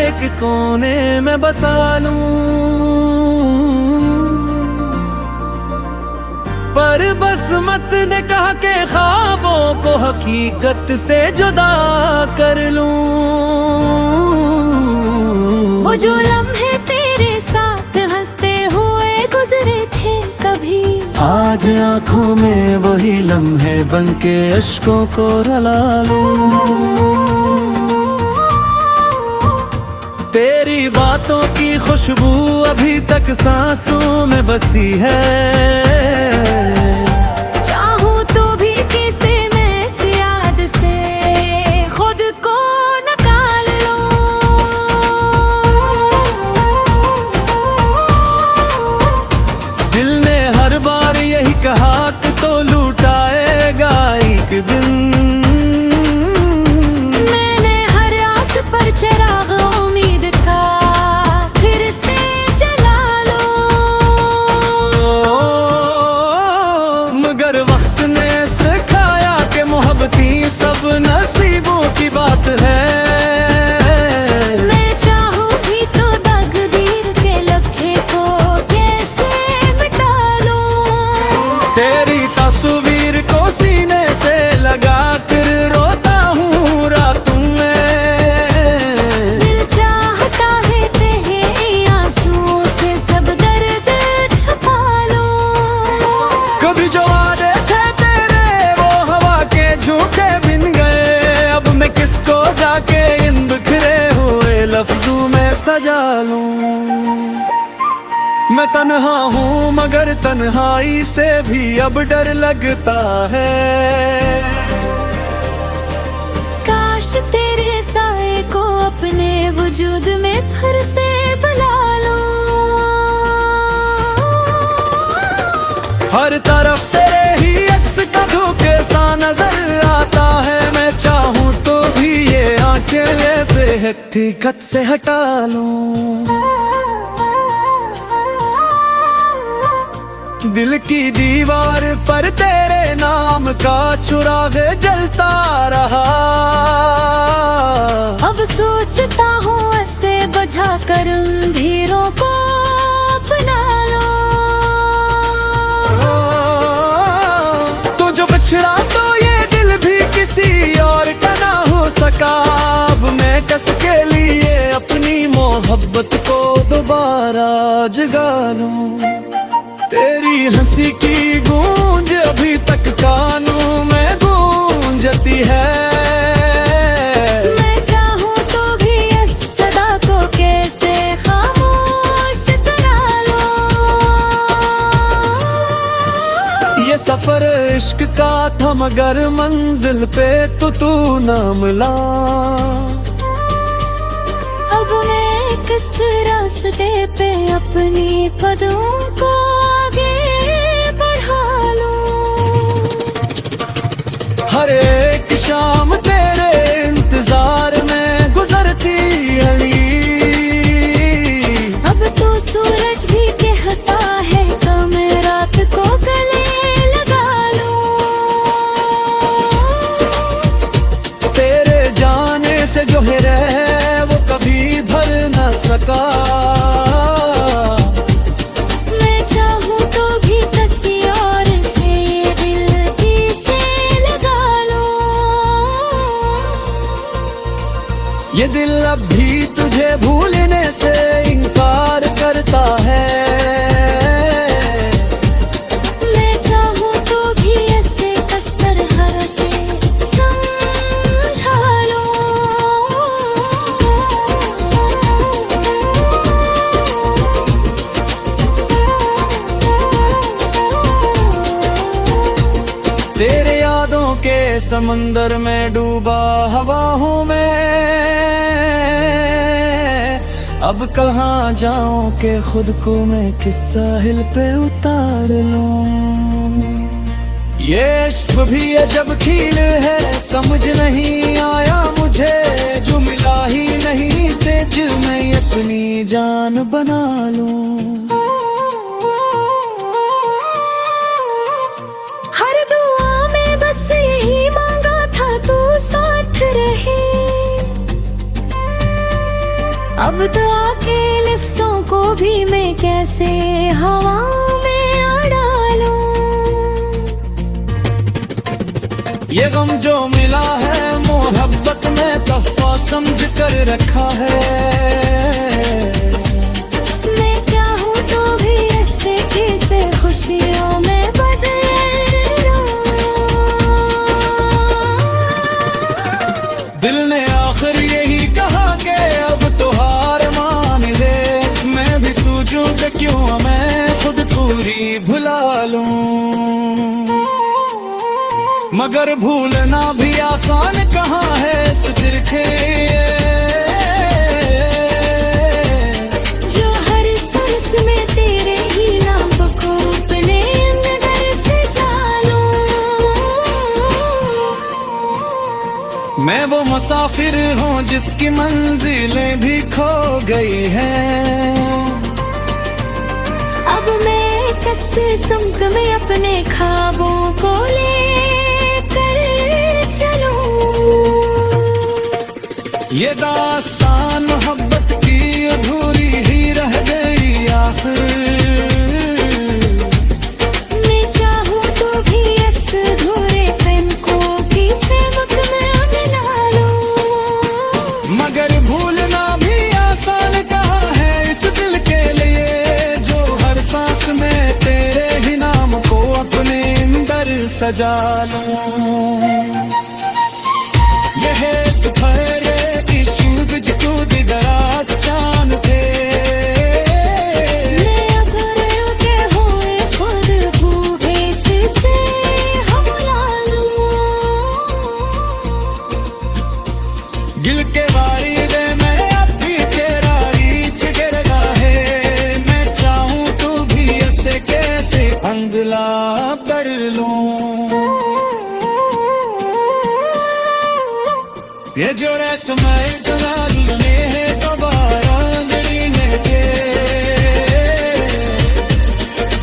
एक कोने में बसा लूं, पर बस मत ने कहा के ख्वाबों को हकीकत से जुदा कर लूं। वो जो लम्हे तेरे साथ हंसते हुए गुजरे थे कभी, आज आंखों में वही लम्हे बनके अश्कों को रुला लूं। तेरी बातों की खुशबू अभी तक सांसों में बसी है, चाहूं तो भी किसे मैं इस याद से खुद को निकाल लूं। दिल ने हर बार यही कहा कि तो लूटाएगा एक दिन, मैंने हर आस पर चिराग सब नसीबों की बात है। मैं चाहूं भी तो तकदीर के लखे को कैसे मिटा लूं। तेरी तस्वीर को सीने से लगा कर रोता हूँ रातों में, दिल चाहता है तेरे आंसुओं से सब दर्द छुपा लूं। कभी जो वादे थे तेरे वो हवा के झूठे किसको जाके इन बिखरे हुए लफ्जों में सजा लूं। मैं तन्हा हूँ मगर तन्हाई से भी अब डर लगता है, काश तेरे साए को अपने वजूद में फिर से बुला लूं। हर तरफ तेरे ही अक्स का धोखे सा नजर आता है, मैं चाहूँ तो भी ये आंखें ऐसे हकीकत से हटा लूं। दिल की दीवार पर तेरे नाम का चिराग जलता रहा, अब सोचता हूँ ऐसे बुझा कर अंधेरों को अपना लो। तो जो बिछड़ा तो ये दिल भी किसी और का ना हो सका, अब मैं कस के लिए अपनी मोहब्बत को दोबारा जगा लूं। तेरी हंसी की गूंज अभी तक कानों में गूंजती है, मैं चाहूं तो भी इस सदा को कैसे खामोश करा लूं। ये सफर इश्क का था मगर मंजिल पे तो तू ना मिला, अब मैं किस रास्ते पे अपनी कदमों को आगे बढ़ा लूं। हर एक शाम तेरे इंतजार में गुजरती अली, अब तो सूरज भी कहता है कम रात को गले लगा लूं। तेरे जाने से जो है वो कभी भर न सका, मैं चाहूं तो भी किसी और से दिल की से लगा लूं। ये दिल अब भी तुझे भूलने से इनकार करता है, मैं चाहूं तो भी ऐसे किस तरह से समझा लूं। तेरे यादों के समंदर में डूबा हवा हूँ मैं, अब कहाँ जाऊं के खुद को मैं किस साहिल पे उतार लूं। ये इश्क भी अजब खील है समझ नहीं आया मुझे, जो मिला ही नहीं से जो मैं अपनी जान बना लूं। हर दुआ में बस यही मांगा था तू साथ रहे, अब तो आके लिफ्सों को भी मैं कैसे हवाओं में उड़ा लूं। ये गम जो मिला है मोहब्बत में तोहफा समझ कर रखा है। मैं चाहूँ तो भी ऐसे कैसे खुशियों में बदल लूं। दिल ने आखिर यही कहा कि अब तो हार मान ले। मैं भी सोचूं कि क्यों मैं खुद पूरी भुला लूं। मगर भूलना भी आसान कहाँ है इस दिल के, जो हर सांस में तेरे ही नाम को अपने अंदर से जालूं। मैं वो मुसाफिर हूँ जिसकी मंजिलें भी खो गई हैं। अब मैं कसम में अपने ख्वाबों को लेकर चलूं। ये दास्तान मोहब्बत की अधूरी ही रह गई आखिर। मैं चाहूँ तो भी इस अधूरे प्रेम को किसे मुख में अपना लूं। मगर भूलना भी आसान कहाँ है इस दिल के लिए, जो हर सांस में तेरे ही नाम को अपने अंदर सजा लूं। यह सफर इश्क जुद दराज चांद थे। मैं अधूरे के हुए खुद भूखे से हमला लूं। गिल के वारिदे में अब भी तेरा रीछ गिरगा है। मैं चाहूँ तो भी ऐसे कैसे अंगला कर लूं। ये जो रस्में जलाल ने है दोबारा गिरने के।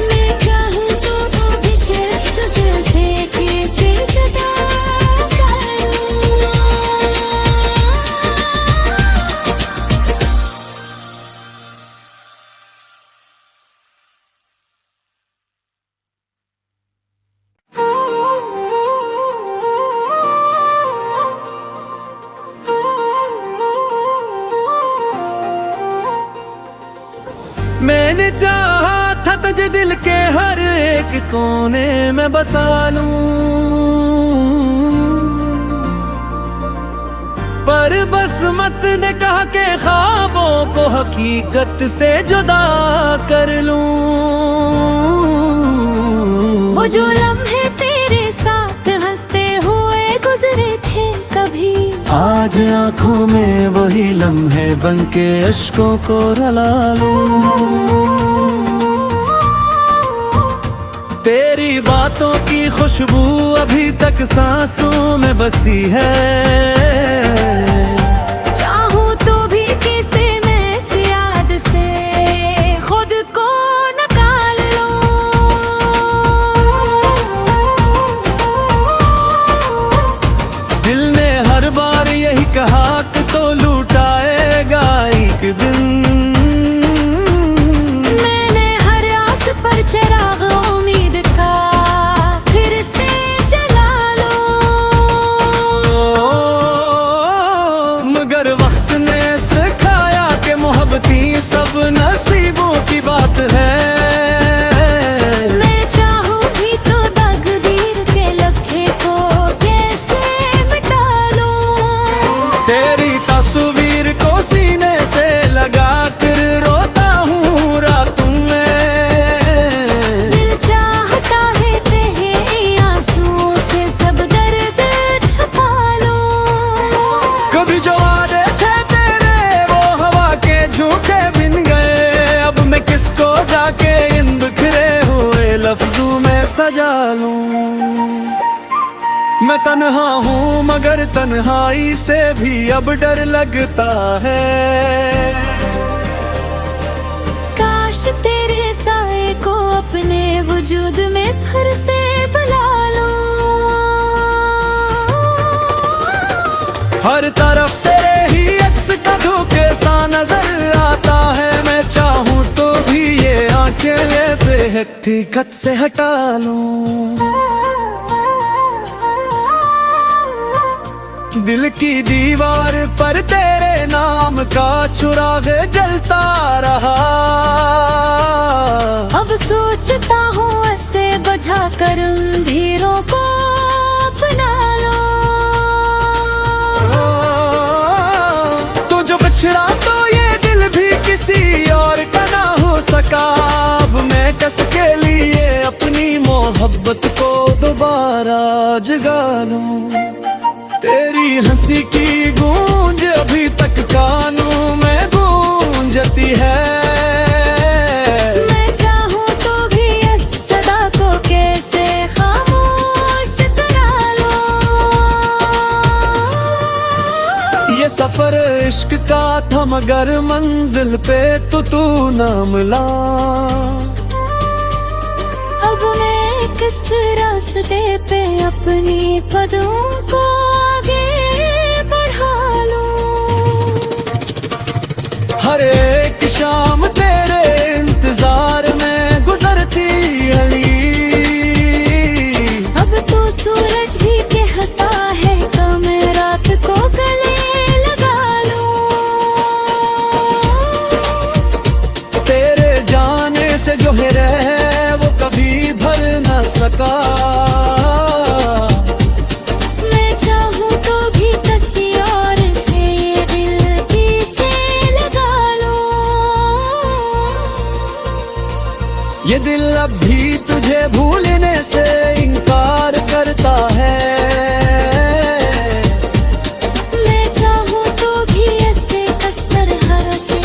मैं चाहूँ तो भी जैसे कैसे जुदा कर लूं। मैंने चाहा था तुझे दिल के हर एक कोने में बसा लूं, पर बस मत ने कहा के ख्वाबों को हकीकत से जुदा कर लूं। वो जो लम्हे तेरे साथ हंसते हुए गुजरे थे कभी, आज आंखों में वही लम्हे बनके अश्कों को रला लूं। तेरी बातों की खुशबू अभी तक सांसों में बसी है। चाहूँ तो भी किसे मैं इस याद से खुद को निकाल लूं। दिल ने हर बार यही कहा कि तो लूटाएगा एक दिन। मैंने हर आस पर चिराग उम्मीद का फिर से जला लूं। मगर वक्त ने सिखाया कि मोहब्बती सब नसीबों की बात है। मैं चाहूँ भी तो तकदीर के लखे को कैसे मिटा लूं। तेरी तस्वीर को सीने से लगा कर रोता हूँ रातों में। दिल चाहता है तेरे आंसुओं से सब दर्द छुपा लूं। कभी जो वादे थे तेरे वो हवा के झोंके बिन गए। अब मैं किसको जाके इन बिखरे हुए लफ्जों में सजा लूं। मैं तन्हा हूँ मगर तन्हाई से भी अब डर लगता है। काश तेरे साए को अपने वजूद में फिर से बुला लूं। हर तरफ तेरे ही अक्स का धोखे सा नजर अकेले से हकीकत से हटा लूं। दिल की दीवार पर तेरे नाम का चिराग जलता रहा। अब सोचता हूँ ऐसे बुझा कर अंधेरों को अपना लो। तू जो बिछड़ा तो ये दिल भी किसी और का ना हो सका। अब मैं कस के लिए अपनी मोहब्बत को दोबारा जगा लूं। तेरी हंसी की गूंज अभी तक कानों में गूंजती है। मैं चाहूँ तो भी इस सदा को कैसे खामोश करा लो। ये सफर इश्क का था मगर मंजिल पे तो तू ना मिला। अब मैं किस रास्ते पे अपनी कदमों को आगे बढ़ा लूं। हर एक शाम तेरे इंतजार में गुजरती अली। अब तो सूरज भी कहता है कम रात को गले लगा लूं। तेरे जाने से जो है वो कभी भर न सका। मैं चाहूँ तो भी किसी और से ये दिल की से लगा लो। ये दिल अब भी तुझे भूलने से इनकार करता है। मैं चाहूँ तो भी ऐसे किस तरह से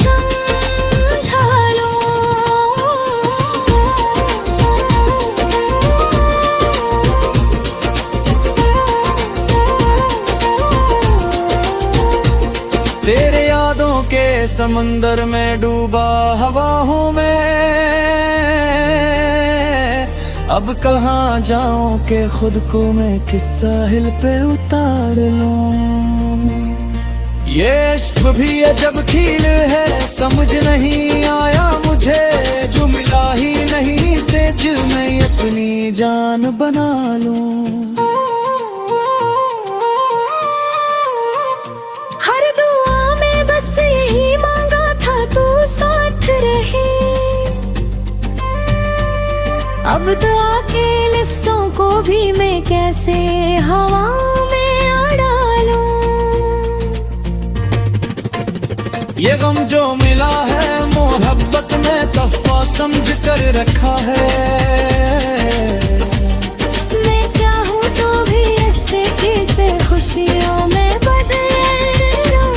समझा लो। तेरे यादों के समंदर में डूबा हवा हूँ मैं। अब कहाँ जाऊं कि खुद को मैं किस साहिल पे उतार लूं। ये इश्क भी अजब खील है समझ नहीं आया मुझे। जो मिला ही नहीं से जो मैं अपनी जान बना लूं। हर दुआ में बस यही मांगा था तू साथ रहे। अब तो आके लिफ्ज़ों को भी मैं कैसे हवाओं में उड़ा लूं। ये गम जो मिला है मोहब्बत में तोहफा समझ कर रखा है। मैं चाहूँ तो भी ऐसे कैसे खुशियों में बदल लूं।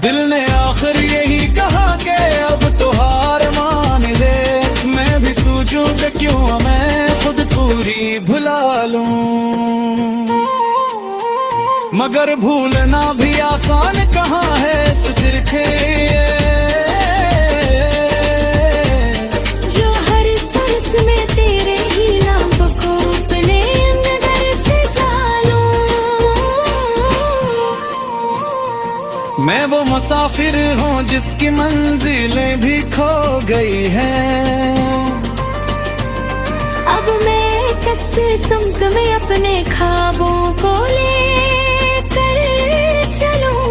दिल ने आखिर यही कहा कि अब तो हार मान ले। मैं भी सोचूं कि क्यों मैं खुद पूरी भुला लूं। मगर भूलना भी आसान कहाँ है इस तिरखे। जो हर सांस में तेरे ही नाम को अपने अंदर से जालूं। मैं वो मुसाफिर हूँ जिसकी मंजिलें भी खो गई हैं। अब मैं किस समत में अपने ख्वाबों को लेकर चलूं।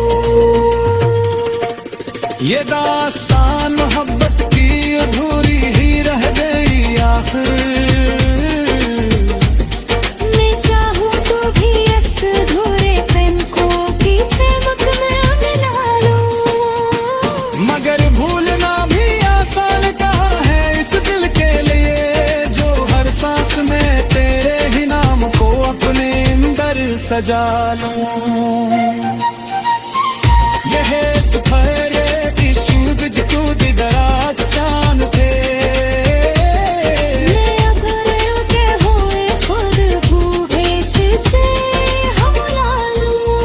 ये दास्तान मोहब्बत की अधूरी ही रह गई आखिर। मैं चाहूँ तो भी इस अधूरे प्रेम को किसे मुख में अपना लूं। मगर भूलना भी आसान कहाँ है इस दिल के लिए। जो हर सांस में तेरे ही नाम को अपने अंदर सजा लूं। यह सफर की सूरज तू दराज चांद थे। मैं अधर के हुए खुद भूखे से हमला लूं।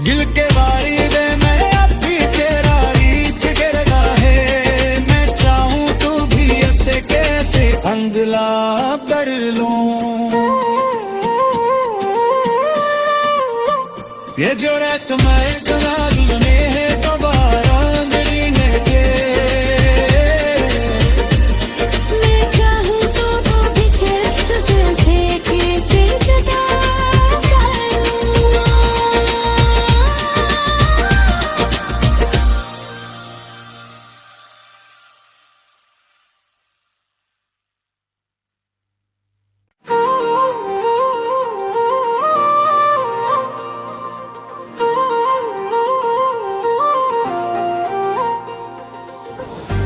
दिल के वारिदे में अब भी तेरा रीछ गिरगा है। मैं चाहूँ तो भी ऐसे कैसे अंगला कर लूं। ये जो रस्में जुलाल में है दोबारा मिलने के। मैं चाहूँ तो वो भी चेस्ट से कैसे जुदा करूँ।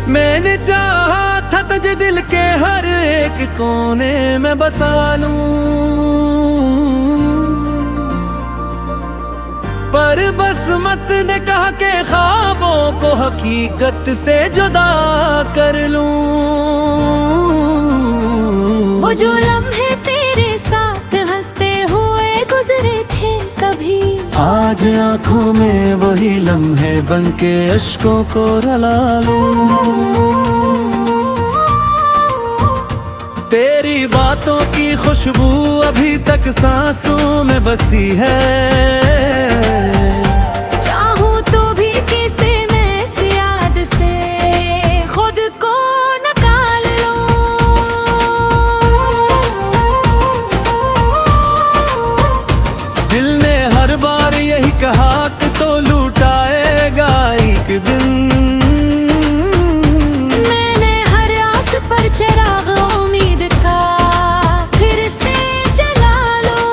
मैंने चाहा था तुझे दिल के हर एक कोने में बसा लूं, पर बस मत ने कहा के ख्वाबों को हकीकत से जुदा कर लूं। वो जो लम्हे तेरे साथ हंसते हुए गुजरे थे कभी, आज आंखों में वही लम्हे बनके अश्कों को रला लूं। तेरी बातों की खुशबू अभी तक सांसों में बसी है। चाहूँ तो भी किसे मैं इस याद से खुद को निकाल लूं। दिल ने हर बार यही कहा कि तो लूटाएगा एक दिन। मैंने हर आस पर चिराग उम्मीद का फिर से जला लो,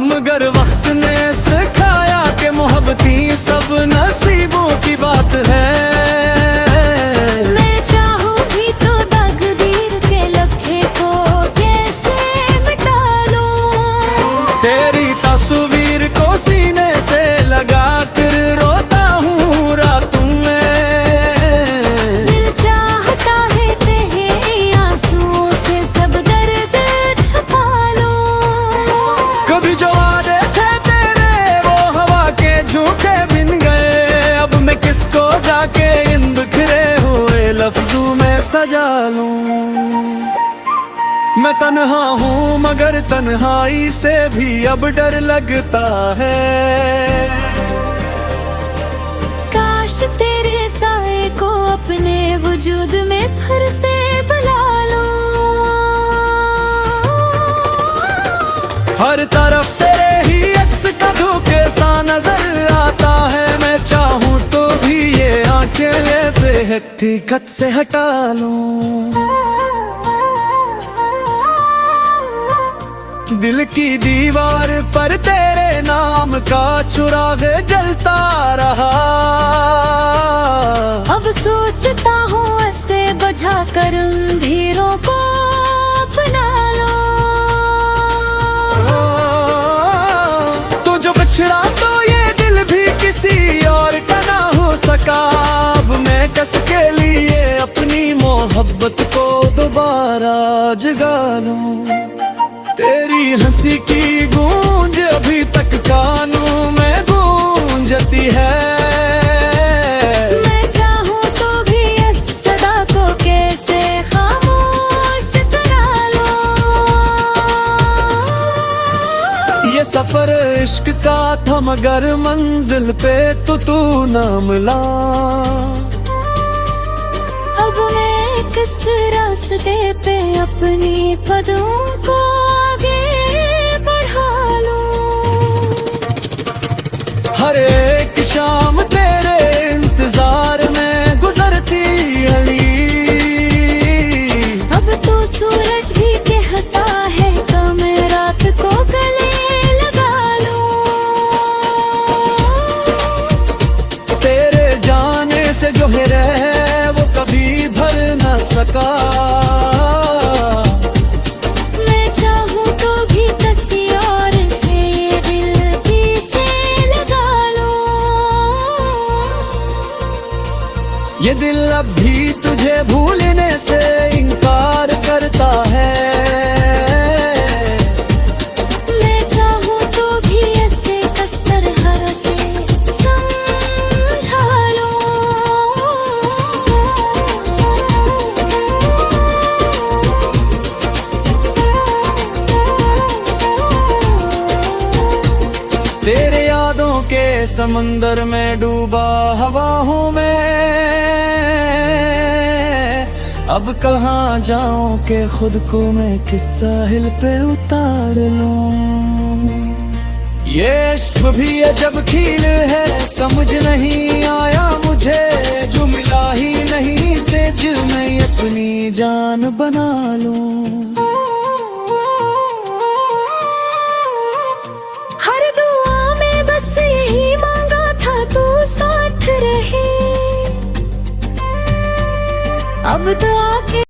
मगर वक्त ने सिखाया कि मोहब्बती सब नसीबों की बात है। मैं चाहूँ भी तो तकदीर के लखे को कैसे मिटा लूं। तेरी तस्वीर को सीने से लगा कर रोता हूँ रातों में। दिल चाहता है तेरे आंसुओं से सब दर्द छुपा लूं। कभी जो वादे थे तेरे वो हवा के झूठे बिन गए। अब मैं किसको जाके इन बिखरे हुए लफ्जों में सजा लूं। मैं तन्हा हूँ मगर तन्हाई से भी अब डर लगता है। काश तेरे साए को अपने वजूद में फिर से बुला लूं। हर तरफ तेरे ही अक्स का धोखे सा नजर आता है। मैं चाहूँ तो भी ये आंखें ऐसे हकीकत से हटा लूं। दिल की दीवार पर तेरे नाम का चिराग जलता रहा। अब सोचता हूँ ऐसे बुझा कर अंधेरों को अपना लो। तो जो बिछड़ा तो ये दिल भी किसी और का ना हो सका। अब मैं कस के लिए अपनी मोहब्बत को दोबारा जगा लूं। तेरी हंसी की गूंज अभी तक कानों में गूंजती है। मैं चाहूँ तो भी इस सदा को कैसे खामोश करा लूं। ये सफर इश्क का था मगर मंजिल पे तो तू ना मिला। अब मैं किस रास्ते पे अपनी कदमों को आगे बढ़ा लूं। हर एक शाम तेरे इंतजार में गुजरती अली। अब तो सूरज भी कहता है कम रात को गले लगा लूं। तेरे जाने से जो है वो कभी भर न सका। मैं चाहूँ तो भी किसी और से ये दिल की से लगा लूं। ये दिल अब भी तुझे भूलने से इनकार करता है। मैं चाहूँ तो भी ऐसे कस तरह से समझा लूं। के समंदर में डूबा हवाओं में। अब कहाँ जाऊं कि खुद को मैं किस साहिल पे उतार लूं। ये इश्क भी अजब खील है, समझ नहीं आया मुझे, जो मिला ही नहीं से जो मैं अपनी जान बना लूं। हर दुआ में बस यही मांगा था तू साथ रहे, अब तो आके